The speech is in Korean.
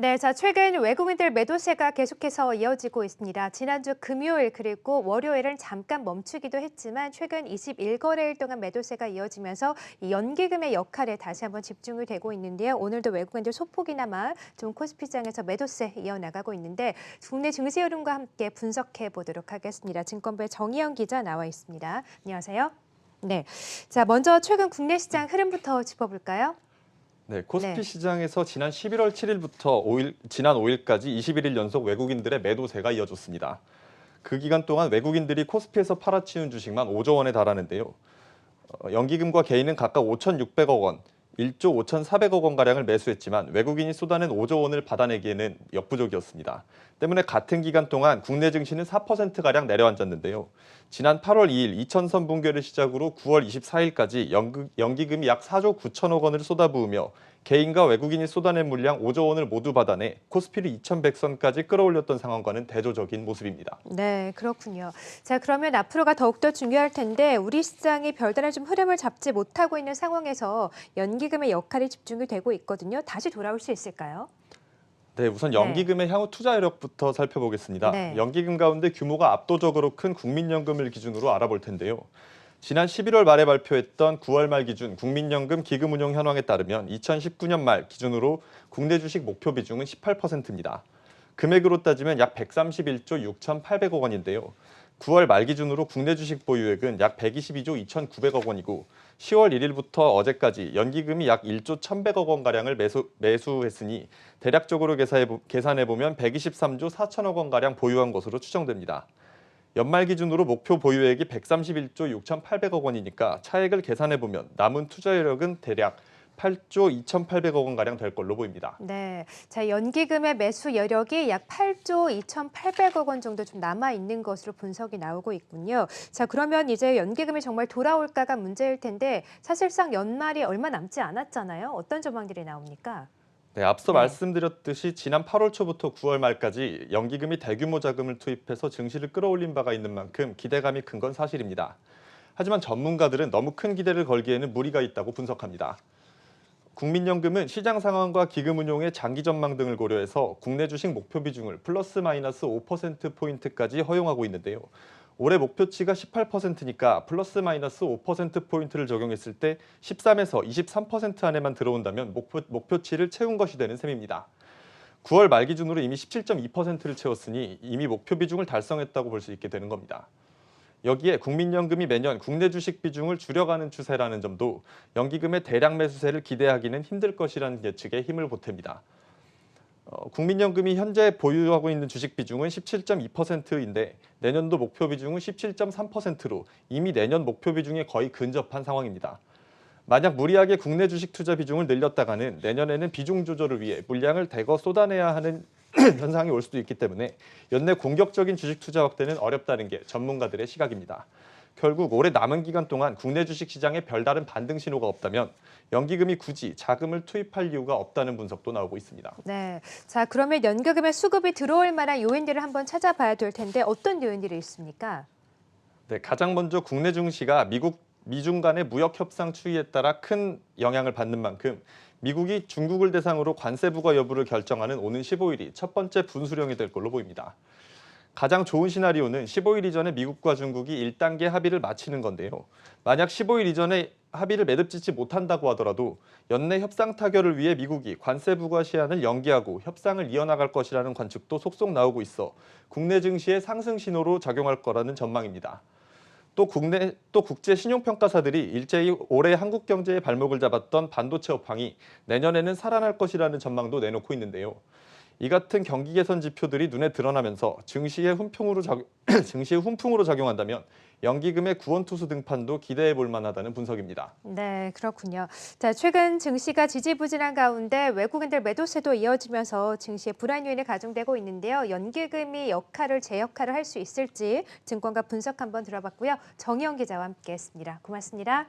네, 최근 외국인들 매도세가 계속해서 이어지고 있습니다. 지난주 금요일 그리고 월요일은 잠깐 멈추기도 했지만 최근 21거래일 동안 매도세가 이어지면서 이 연기금의 역할에 다시 한번 집중이 되고 있는데요. 오늘도 외국인들 소폭이나마 좀 코스피 시장에서 매도세 이어나가고 있는데 국내 증시 흐름과 함께 분석해 보도록 하겠습니다. 증권부의 정희영 기자 나와 있습니다. 안녕하세요. 네, 먼저 최근 국내 시장 흐름부터 짚어볼까요? 네, 코스피 네. 시장에서 지난 11월 7일부터 지난 5일까지 21일 연속 외국인들의 매도세가 이어졌습니다. 그 기간 동안 외국인들이 코스피에서 팔아치운 주식만 5조 원에 달하는데요. 연기금과 개인은 각각 5,600억 원, 1조 5,400억 원가량을 매수했지만 외국인이 쏟아낸 5조 원을 받아내기에는 역부족이었습니다. 때문에 같은 기간 동안 국내 증시는 4%가량 내려앉았는데요. 지난 8월 2일 2000선 붕괴를 시작으로 9월 24일까지 연기금이 약 4조 9천억 원을 쏟아부으며 개인과 외국인이 쏟아낸 물량 5조 원을 모두 받아내 코스피를 2100선까지 끌어올렸던 상황과는 대조적인 모습입니다. 네, 그렇군요. 그러면 앞으로가 더욱더 중요할 텐데 우리 시장이 별다른 좀 흐름을 잡지 못하고 있는 상황에서 연기금의 역할이 집중이 되고 있거든요. 다시 돌아올 수 있을까요? 네, 우선 네. 연기금의 향후 투자 여력부터 살펴보겠습니다. 네. 연기금 가운데 규모가 압도적으로 큰 국민연금을 기준으로 알아볼 텐데요. 지난 11월 말에 발표했던 9월 말 기준 국민연금 기금운용 현황에 따르면 2019년 말 기준으로 국내 주식 목표 비중은 18%입니다. 금액으로 따지면 약 131조 6,800억 원인데요. 9월 말 기준으로 국내 주식 보유액은 약 122조 2,900억 원이고 10월 1일부터 어제까지 연기금이 약 1조 1,100억 원가량을 매수했으니 대략적으로 계산해보면 123조 4천억 원가량 보유한 것으로 추정됩니다. 연말 기준으로 목표 보유액이 131조 6,800억 원이니까 차액을 계산해보면 남은 투자 여력은 대략 8조 2,800억 원가량 될 걸로 보입니다. 네. 연기금의 매수 여력이 약 8조 2,800억 원 정도 좀 남아 있는 것으로 분석이 나오고 있군요. 그러면 이제 연기금이 정말 돌아올까가 문제일 텐데 사실상 연말이 얼마 남지 않았잖아요. 어떤 전망들이 나옵니까? 네, 앞서 네. 말씀드렸듯이 지난 8월 초부터 9월 말까지 연기금이 대규모 자금을 투입해서 증시를 끌어올린 바가 있는 만큼 기대감이 큰 건 사실입니다. 하지만 전문가들은 너무 큰 기대를 걸기에는 무리가 있다고 분석합니다. 국민연금은 시장 상황과 기금 운용의 장기 전망 등을 고려해서 국내 주식 목표 비중을 플러스 마이너스 5%포인트까지 허용하고 있는데요. 올해 목표치가 18%니까 플러스 마이너스 5%포인트를 적용했을 때 13에서 23% 안에만 들어온다면 목표치를 채운 것이 되는 셈입니다. 9월 말 기준으로 이미 17.2%를 채웠으니 이미 목표 비중을 달성했다고 볼 수 있게 되는 겁니다. 여기에 국민연금이 매년 국내 주식 비중을 줄여가는 추세라는 점도 연기금의 대량 매수세를 기대하기는 힘들 것이라는 예측에 힘을 보탭니다. 국민연금이 현재 보유하고 있는 주식 비중은 17.2%인데 내년도 목표 비중은 17.3%로 이미 내년 목표 비중에 거의 근접한 상황입니다. 만약 무리하게 국내 주식 투자 비중을 늘렸다가는 내년에는 비중 조절을 위해 물량을 대거 쏟아내야 하는 현상이 올 수도 있기 때문에 연내 공격적인 주식 투자 확대는 어렵다는 게 전문가들의 시각입니다. 결국 올해 남은 기간 동안 국내 주식 시장에 별다른 반등 신호가 없다면 연기금이 굳이 자금을 투입할 이유가 없다는 분석도 나오고 있습니다. 네. 그러면 연기금의 수급이 들어올 만한 요인들을 한번 찾아봐야 될 텐데 어떤 요인들이 있습니까? 네, 가장 먼저 국내 증시가 미중 간의 무역 협상 추이에 따라 큰 영향을 받는 만큼 미국이 중국을 대상으로 관세 부과 여부를 결정하는 오는 15일이 첫 번째 분수령이 될 걸로 보입니다. 가장 좋은 시나리오는 15일 이전에 미국과 중국이 1단계 합의를 마치는 건데요. 만약 15일 이전에 합의를 매듭짓지 못한다고 하더라도 연내 협상 타결을 위해 미국이 관세 부과 시한을 연기하고 협상을 이어나갈 것이라는 관측도 속속 나오고 있어 국내 증시의 상승 신호로 작용할 거라는 전망입니다. 또 국제 신용평가사들이 일제히 올해 한국 경제의 발목을 잡았던 반도체 업황이 내년에는 살아날 것이라는 전망도 내놓고 있는데요. 이 같은 경기 개선 지표들이 눈에 드러나면서 증시의 훈풍으로 작용한다면 연기금의 구원투수 등판도 기대해 볼 만하다는 분석입니다. 네, 그렇군요. 최근 증시가 지지부진한 가운데 외국인들 매도세도 이어지면서 증시의 불안 요인이 가중되고 있는데요. 연기금이 제 역할을 할 수 있을지 증권가 분석 한번 들어봤고요. 정희영 기자와 함께했습니다. 고맙습니다.